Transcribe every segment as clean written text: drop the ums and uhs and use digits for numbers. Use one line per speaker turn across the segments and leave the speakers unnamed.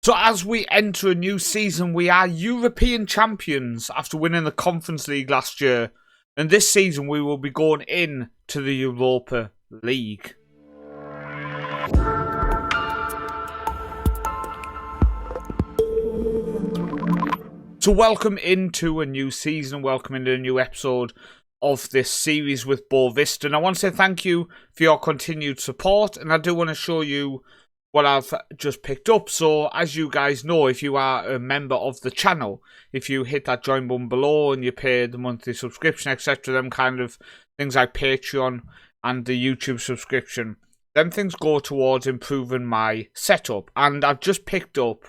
So as we enter a new season, we are European champions after winning the Conference League last year. And this season we will be going in to the Europa League. So welcome into a new season, welcome into a new episode of this series with Boavista. And I want to say thank you for your continued support. And I do want to show you what I've just picked up. So as you guys know, if you are a member of the channel, if you hit that join button below and you pay the monthly subscription, etc., them kind of things like Patreon and the YouTube subscription, them things go towards improving my setup. And I've just picked up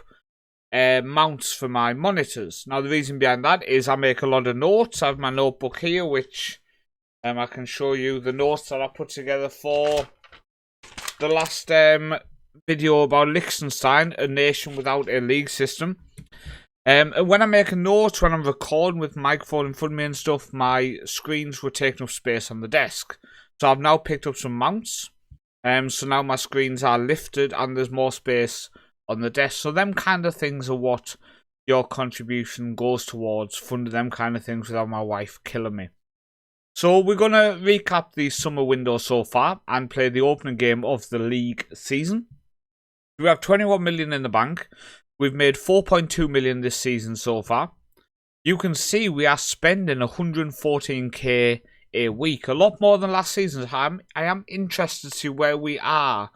mounts for my monitors. Now the reason behind that is I make a lot of notes. I have my notebook here, which I can show you the notes that I put together for the last video about Liechtenstein, a nation without a league system. And when I make a note, when I'm recording with microphone in front of me and stuff, my screens were taking up space on the desk. So I've now picked up some mounts. So now my screens are lifted and there's more space on the desk. So them kind of things are what your contribution goes towards, funding them kind of things without my wife killing me. So we're going to recap the summer window so far and play the opening game of the league season. We have 21 million in the bank. We've made 4.2 million this season so far. You can see we are spending 114k a week, a lot more than last season. I am interested to see where we are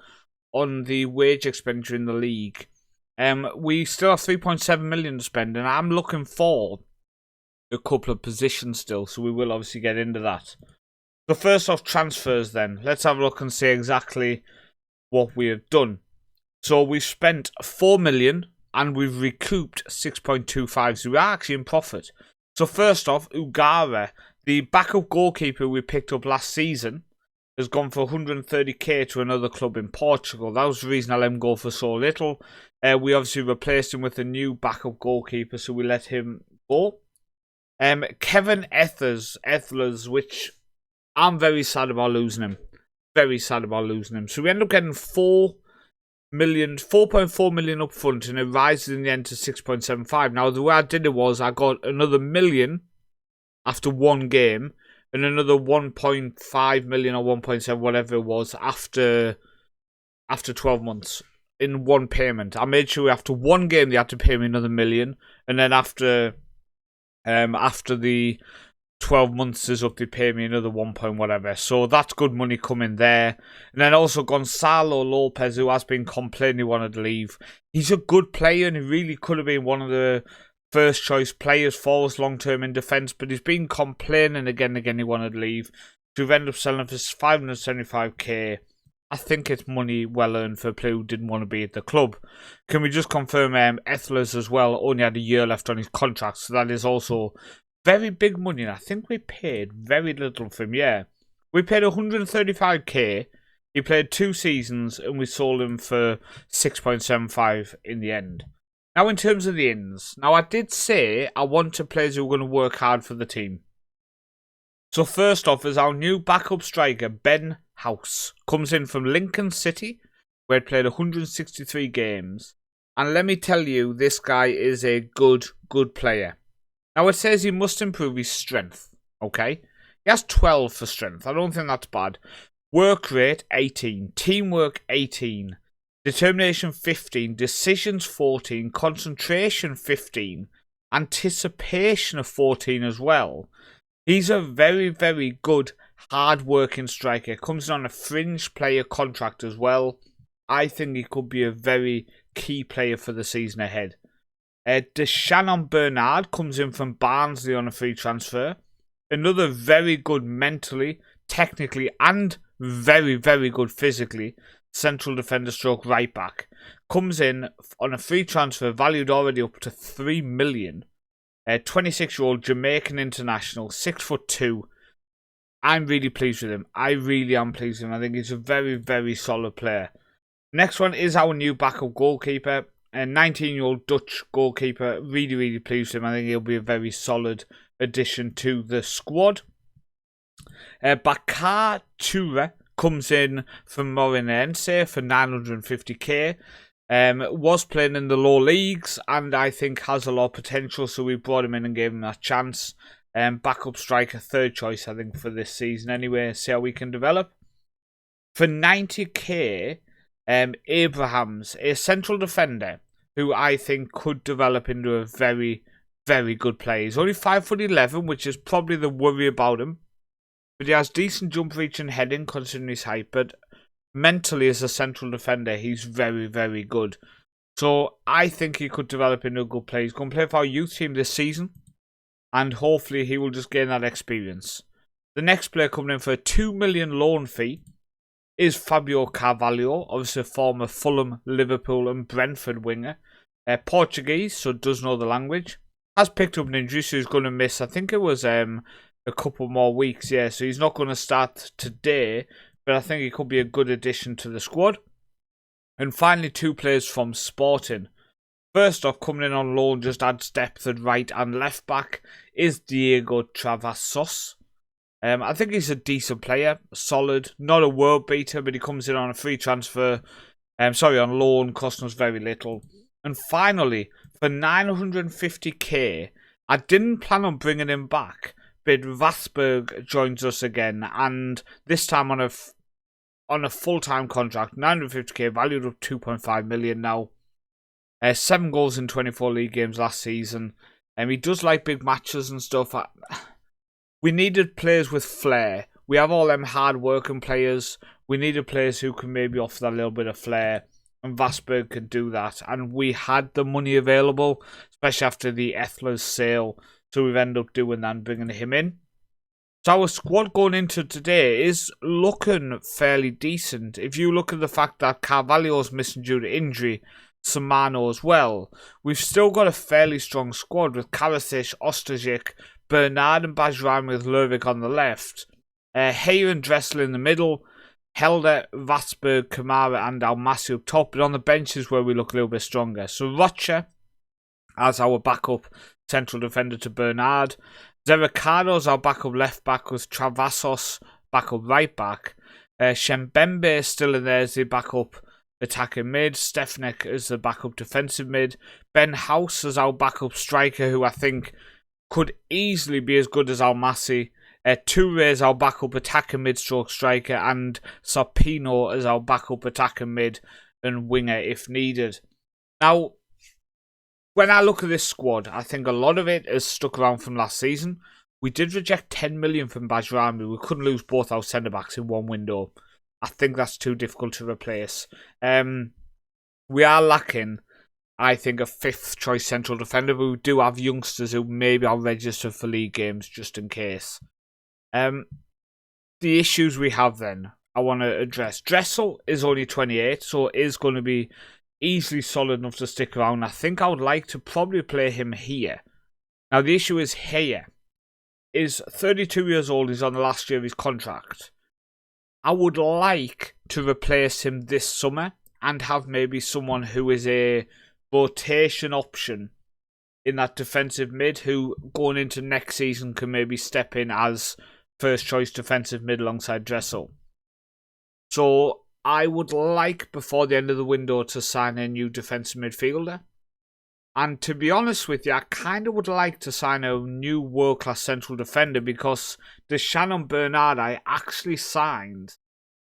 on the wage expenditure in the league. We still have 3.7 million to spend, and I'm looking for a couple of positions still, so we will obviously get into that. So first off, transfers then. Let's have a look and see exactly what we have done. So we've spent 4 million and we've recouped 6.25, so we are actually in profit. So first off, Ugara, the backup goalkeeper we picked up last season, has gone for 130k to another club in Portugal. That was the reason I let him go for so little. We obviously replaced him with a new backup goalkeeper, so we let him go. Kevin Ethelers, which I'm very sad about losing him. Very sad about losing him. So we end up getting 4.4 million up front, and it rises in the end to 6.75. Now the way I did it was I got another million after one game and another 1.5 million or 1.7, whatever it was, after 12 months in one payment. I made sure after one game they had to pay me another million, and then after the 12 months is up, they pay me another 1 point whatever. So that's good money coming there. And then also Gonzalo Lopez, who has been complaining he wanted to leave. He's a good player and he really could have been one of the first choice players for us long term in defence, but he's been complaining again and again he wanted to leave. So we've ended up selling for 575k. I think it's money well earned for a player who didn't want to be at the club. Can we just confirm Ethelers as well only had a year left on his contract, so that is also very big money, and I think we paid very little for him. Yeah, we paid 135k. He played 2 seasons, and we sold him for 6.75 in the end. Now, in terms of the ins, now I did say I wanted players who are going to work hard for the team. So first off is our new backup striker, Ben House. Comes in from Lincoln City, where he played 163 games. And let me tell you, this guy is a good player. Now, it says he must improve his strength, okay? He has 12 for strength. I don't think that's bad. Work rate, 18. Teamwork, 18. Determination, 15. Decisions, 14. Concentration, 15. Anticipation of 14 as well. He's a very good, hard-working striker. Comes in on a fringe player contract as well. I think he could be a very key player for the season ahead. Deshannon Bernard comes in from Barnsley on a free transfer. Another very good mentally, technically, and very good physically central defender stroke right back. Comes in on a free transfer valued already up to 3 million. 26-year-old Jamaican international, 6'2". I'm really pleased with him. I really am pleased with him. I think he's a very solid player. Next one is our new backup goalkeeper. A 19-year-old Dutch goalkeeper. Really pleased with him. I think he'll be a very solid addition to the squad. Bakar Toure comes in from Moreirense for 950k. Was playing in the low leagues and I think has a lot of potential, so we brought him in and gave him that chance. Backup striker, third choice I think for this season anyway, see how we can develop. For 90k, Abrahams, a central defender who I think could develop into a very, very good player. He's only 5'11", which is probably the worry about him. But he has decent jump reach and heading considering his height. But mentally as a central defender, he's very, very good. So I think he could develop into a good player. He's going to play for our youth team this season. And hopefully he will just gain that experience. The next player coming in for a 2 million loan fee is Fabio Carvalho, obviously a former Fulham, Liverpool and Brentford winger. Portuguese, so does know the language. Has picked up an injury, so he's going to miss, I think it was a couple more weeks, yeah. So he's not going to start today, but I think he could be a good addition to the squad. And finally, two players from Sporting. First off, coming in on loan, just adds depth at right and left back, is Diego Travassos. I think he's a decent player, solid, not a world beater, but he comes in on a free transfer, on loan, costing us very little. And finally, for 950k, I didn't plan on bringing him back, but Vassberg joins us again, and this time on a full-time contract, 950k, valued up 2.5 million now. 7 goals in 24 league games last season. He does like big matches and stuff. We needed players with flair. We have all them hard-working players. We needed players who can maybe offer that little bit of flair. And Vassberg can do that. And we had the money available, especially after the Ethler's sale. So we've ended up doing that and bringing him in. So our squad going into today is looking fairly decent. If you look at the fact that Carvalho's missing due to injury, Samano as well, we've still got a fairly strong squad with Karasic, Ostajic, Bernard and Bajrami with Lervik on the left, Heyer and Dressel in the middle, Helder, Vassberg, Kamara and Almasi up top, but on the bench is where we look a little bit stronger. So Rocha as our backup central defender to Bernard, Zerricado's our backup left back with Travassos backup right back, Shembembe still in there as the backup attacking mid, Stefanik as the backup defensive mid, Ben House as our backup striker who I think could easily be as good as Almasi, Toure as our backup attacking mid-stroke striker, and Sarpino as our backup attacking mid and winger if needed. Now, when I look at this squad, I think a lot of it is stuck around from last season. We did reject 10 million from Bajrami. We couldn't lose both our centre-backs in one window. I think that's too difficult to replace. We are lacking, I think, a fifth choice central defender, but we do have youngsters who maybe are registered for league games just in case. The issues we have then, I want to address. Dressel is only 28, so is going to be easily solid enough to stick around. I think I would like to probably play him here. Now, the issue is Heyer is 32 years old. He's on the last year of his contract. I would like to replace him this summer and have maybe someone who is a rotation option in that defensive mid who going into next season can maybe step in as first choice defensive mid alongside Dressel. So I would like before the end of the window to sign a new defensive midfielder. And to be honest with you, I kind of would like to sign a new world-class central defender because the Shannon Bernard I actually signed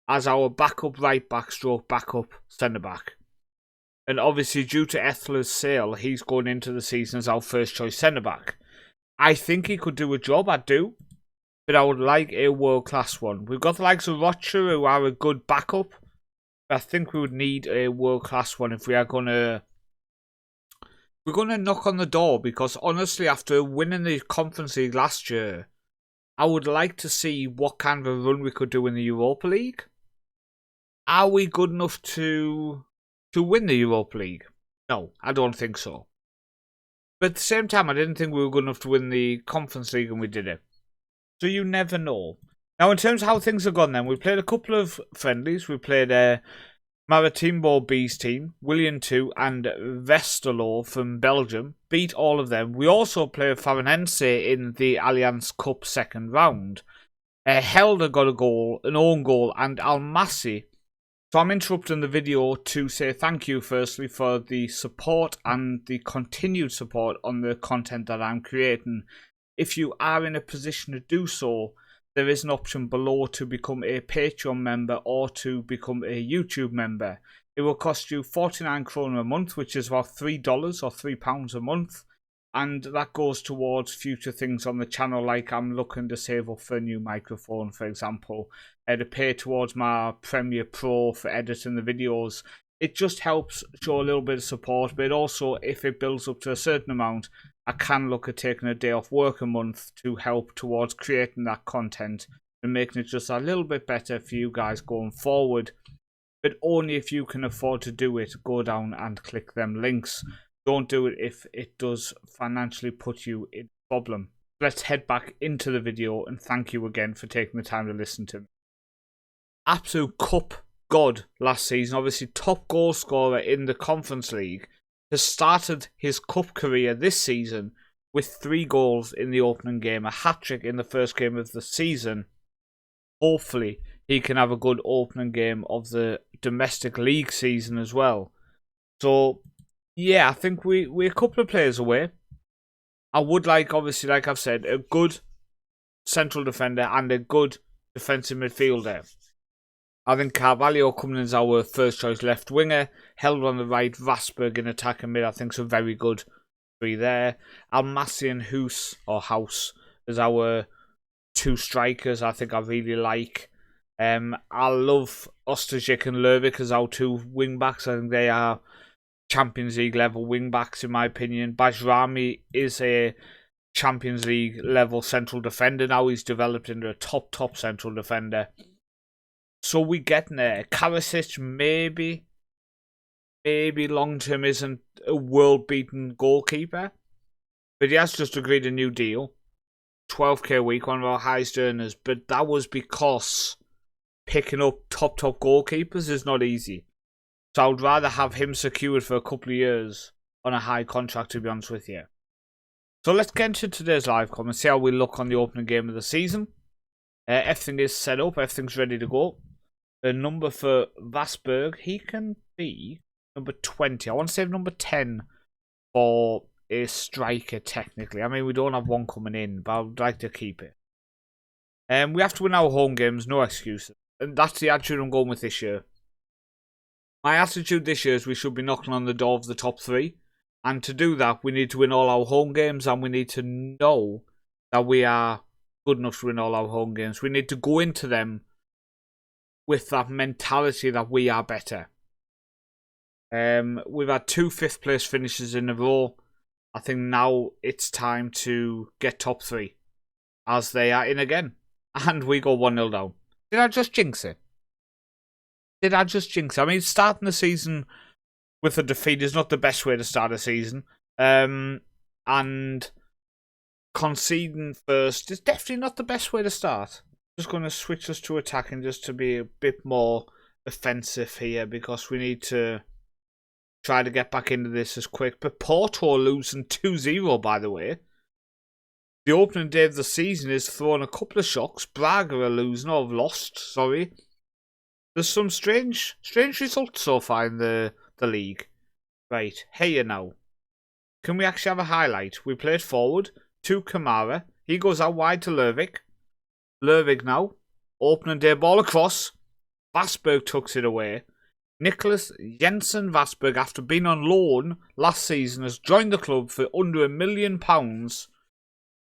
as our backup right back stroke backup centre back. And obviously due to Ethler's sale, he's going into the season as our first choice centre back. I think he could do a job, I do. But I would like a world-class one. We've got the likes of Rocha who are a good backup. But I think we would need a world-class one if we are going to... We're going to knock on the door because honestly, after winning the Conference League last year, I would like to see what kind of a run we could do in the Europa League. Are we good enough to win the Europa League? No, I don't think so. But at the same time, I didn't think we were good enough to win the Conference League and we did it. So you never know. Now, in terms of how things have gone then, we played a couple of friendlies. We played Maritimbo B's team, William 2 and Westerlo from Belgium. Beat all of them. We also played Farenense in the Allianz Cup second round. Helder got a goal, an own goal, and Almasi So I'm interrupting the video to say thank you firstly for the support and the continued support on the content that I'm creating. If you are in a position to do so, there is an option below to become a Patreon member or to become a YouTube member. It will cost you 49 kroner a month, which is about $3 or £3 a month. And that goes towards future things on the channel, like I'm looking to save up for a new microphone, for example, to pay towards my Premiere Pro for editing the videos. It just helps show a little bit of support, but also if it builds up to a certain amount, I can look at taking a day off work a month to help towards creating that content and making it just a little bit better for you guys going forward. But only if you can afford to do it, go down and click them links. Don't do it if it does financially put you in problem. Let's head back into the video and thank you again for taking the time to listen to me. Absolute cup god last season, obviously top goal scorer in the Conference League, has started his cup career this season with 3 goals in the opening game, a hat-trick in the first game of the season. Hopefully he can have a good opening game of the domestic league season as well. So yeah, I think we're a couple of players away. I would like, obviously, like I've said, a good central defender and a good defensive midfielder. I think Carvalho coming in as our first choice left winger, held on the right, Vasberg in attack and mid, I think, is a very good 3 there. Almasi and House as our 2 strikers, I think I really like. I love Ostajic and Lervik as our 2 wing backs. I think they are Champions League level wing backs in my opinion. Bajrami is a Champions League level central defender now. He's developed into a top central defender. So we getting there. Karasic maybe long term isn't a world beaten goalkeeper, but he has just agreed a new deal. 12k a week, one of our highest earners, but that was because picking up top goalkeepers is not easy. So I would rather have him secured for a couple of years on a high contract, to be honest with you. So let's get into today's live comment and see how we look on the opening game of the season. Everything is set up, everything's ready to go. The number for Vasberg, he can be number 20. I want to save number 10 for a striker, technically. I mean, we don't have one coming in, but I would like to keep it. We have to win our home games, no excuses. And that's the attitude I'm going with this year. My attitude this year is we should be knocking on the door of the top 3. And to do that, we need to win all our home games and we need to know that we are good enough to win all our home games. We need to go into them with that mentality that we are better. We've had 2 5th place finishes in a row. I think now it's time to get top 3. As they are in again. And we go 1-0 down. Did I just jinx it? I mean, starting the season with a defeat is not the best way to start a season. And conceding first is definitely not the best way to start. Just going to switch us to attacking just to be a bit more offensive here because we need to try to get back into this as quick. But Porto losing 2-0, by the way. The opening day of the season is throwing a couple of shocks. Braga are losing, or have lost, sorry. There's some strange results so far in the league. Right, here now. Can we actually have a highlight? We played forward to Kamara. He goes out wide to Lervik. Lervik now. Opening day ball across. Vasberg tucks it away. Nicholas Jensen Vasberg, after being on loan last season, has joined the club for under £1 million.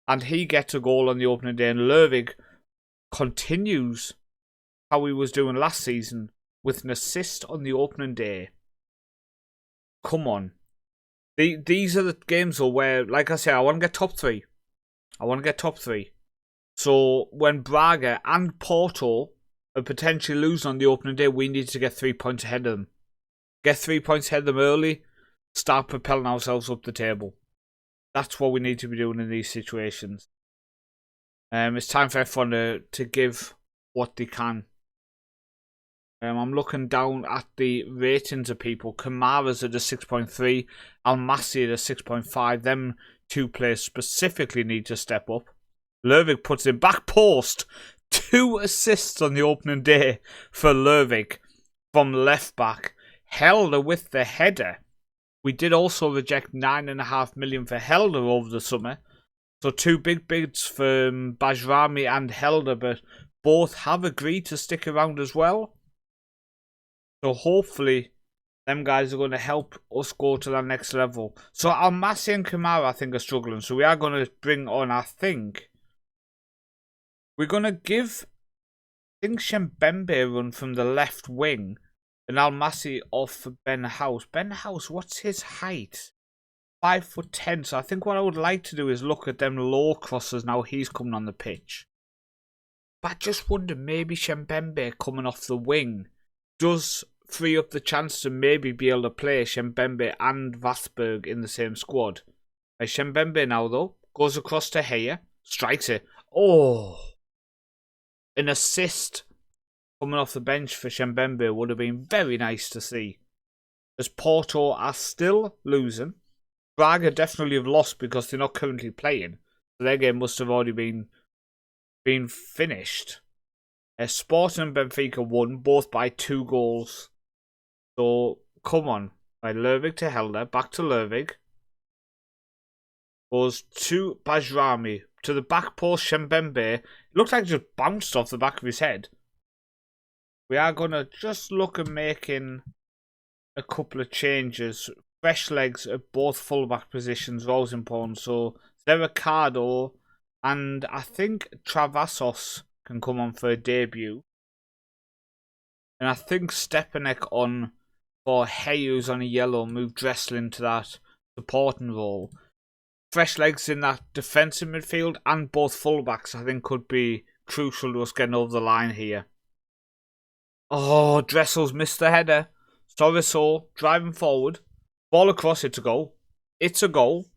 And he gets a goal on the opening day. And Lervik continues how he was doing last season with an assist on the opening day. Come on. These are the games though where, like I said, I want to get top 3. So when Braga and Porto are potentially losing on the opening day, we need to get 3 points ahead of them. Get 3 points ahead of them early, start propelling ourselves up the table. That's what we need to be doing in these situations. It's time for everyone to give what they can. I'm looking down at the ratings of people. Kamara's at a 6.3. Almasi at a 6.5. Them 2 players specifically need to step up. Lervik puts in back post. 2 assists on the opening day for Lervik. from left back. Helder with the header. We did also reject 9.5 million for Helder over the summer. So 2 big bids for Bajrami and Helder, but both have agreed to stick around as well. So hopefully them guys are going to help us go to that next level. So Almasi and Kamara, I think, are struggling. So we are going to bring on, I think, we're going to give, I think, Shembembe a run from the left wing and Almasi off for Ben House. Ben House, what's his height? 5'10". So I think what I would like to do is look at them low crosses now he's coming on the pitch. But I just wonder, maybe Shembembe coming off the wing does free up the chance to maybe be able to play Shembembe and Vassberg in the same squad. Shembembe now, though, goes across to Heyer, strikes it. Oh! An assist coming off the bench for Shembembe would have been very nice to see. As Porto are still losing. Braga definitely have lost because they're not currently playing. So their game must have already been finished. Sporting and Benfica won, both by 2 goals. So, come on. By Lervig to Helder, back to Lervig. Goes to Bajrami. To the back post, Shembembe. It looks like it just bounced off the back of his head. We are going to just look at making a couple of changes. Fresh legs at both fullback positions, always important. So, Ricardo and I think Travassos can come on for a debut. And I think Stepanek on for Hayes on a yellow, move Dressel into that supporting role. Fresh legs in that defensive midfield and both fullbacks I think could be crucial to us getting over the line here. Oh, Dressel's missed the header. Storiso driving forward. Ball across, it's a goal. It's a goal.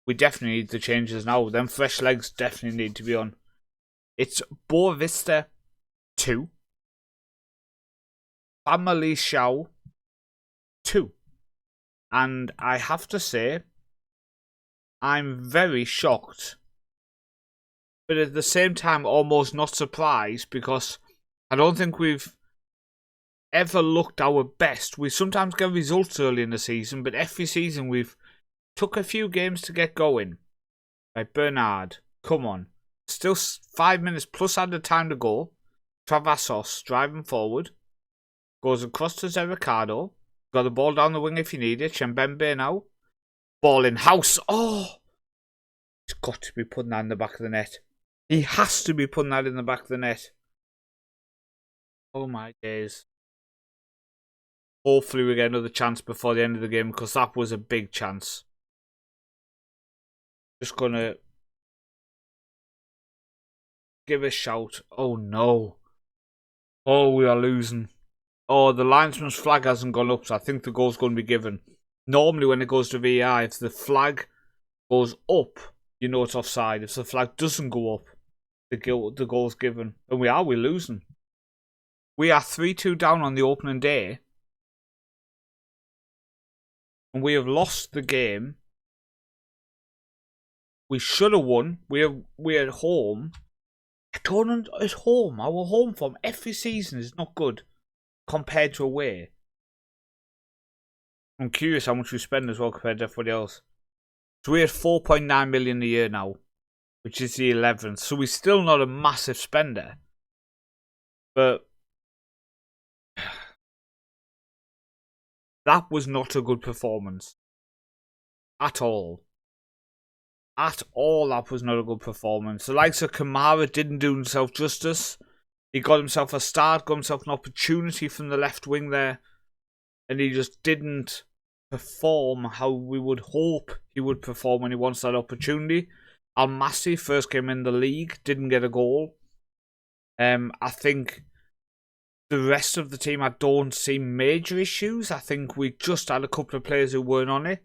We definitely need the changes now. Them fresh legs definitely need to be on. It's Boavista 2. Family Shao 2. And I have to say, I'm very shocked. But at the same time, almost not surprised because I don't think we've ever looked our best. We sometimes get results early in the season, but every season we've took a few games to get going. Right, Bernard, come on. Still 5 minutes plus added time to go. Travassos driving forward. Goes across to Ricardo. Got the ball down the wing if you need it. Shembembe now. Ball in house. Oh! He's got to be putting that in the back of the net. He has to be putting that in the back of the net. Oh my days. Hopefully we get another chance before the end of the game because that was a big chance. Just gonna give a shout. Oh no. Oh, we are losing. Oh, the linesman's flag hasn't gone up, so I think the goal's going to be given. Normally when it goes to VAR, if the flag goes up, you know it's offside. If the flag doesn't go up, the goal's given. And we're losing. We are 3-2 down on the opening day. And we have lost the game. We should have won. We're at home. At home. Our home form every season is not good compared to away. I'm curious how much we spend as well compared to everybody else. So we're at 4.9 million a year now, which is the 11th. So we're still not a massive spender. But that was not a good performance. At all. At all, that was not a good performance. The likes of Kamara didn't do himself justice. He got himself a start, got himself an opportunity from the left wing there. And he just didn't perform how we would hope he would perform when he wants that opportunity. Almasi first came in the league, didn't get a goal. I think the rest of the team, I don't see major issues. I think we just had a couple of players who weren't on it.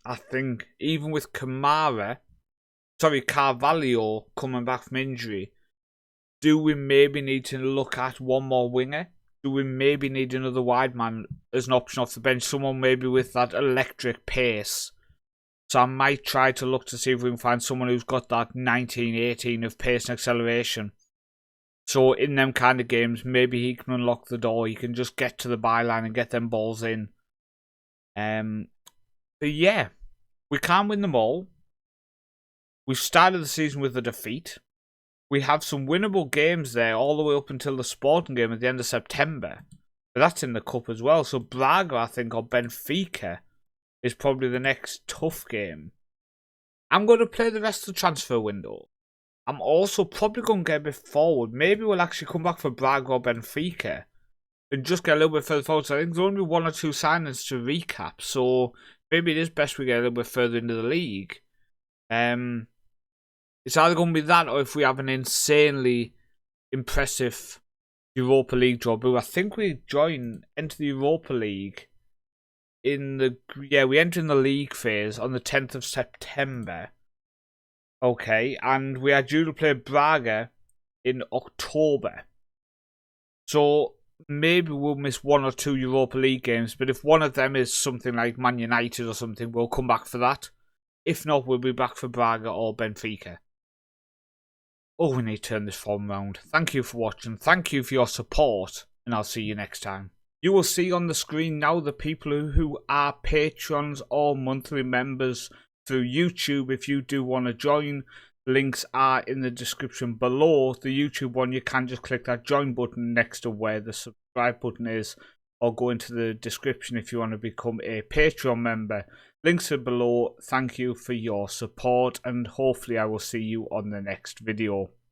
I think even with Carvalho coming back from injury, do we maybe need to look at one more winger? Do we maybe need another wide man as an option off the bench? Someone maybe with that electric pace. So I might try to look to see if we can find someone who's got that 19-18 of pace and acceleration. So in them kind of games, maybe he can unlock the door. He can just get to the byline and get them balls in. But yeah, we can't win them all. We've started the season with a defeat. We have some winnable games there all the way up until the Sporting game at the end of September. But that's in the Cup as well. So Braga, I think, or Benfica is probably the next tough game. I'm going to play the rest of the transfer window. I'm also probably going to get a bit forward. Maybe we'll actually come back for Braga or Benfica and just get a little bit further forward. So I think there's only 1 or 2 signings to recap. So maybe it is best we get a little bit further into the league. It's either going to be that or if we have an insanely impressive Europa League draw. But I think we enter the Europa League we enter in the league phase on the 10th of September. Okay, and we are due to play Braga in October. So maybe we'll miss 1 or 2 Europa League games, but if one of them is something like Man United or something, we'll come back for that. If not, we'll be back for Braga or Benfica. Oh, we need to turn this form around. Thank you for watching. Thank you for your support, and I'll see you next time. You will see on the screen now the people who are patrons or monthly members through YouTube. If you do want to join, links are in the description below. The YouTube one, you can just click that join button next to where the subscribe button is, or go into the description if you want to become a Patreon member. Links are below. Thank you for your support, and hopefully I will see you on the next video.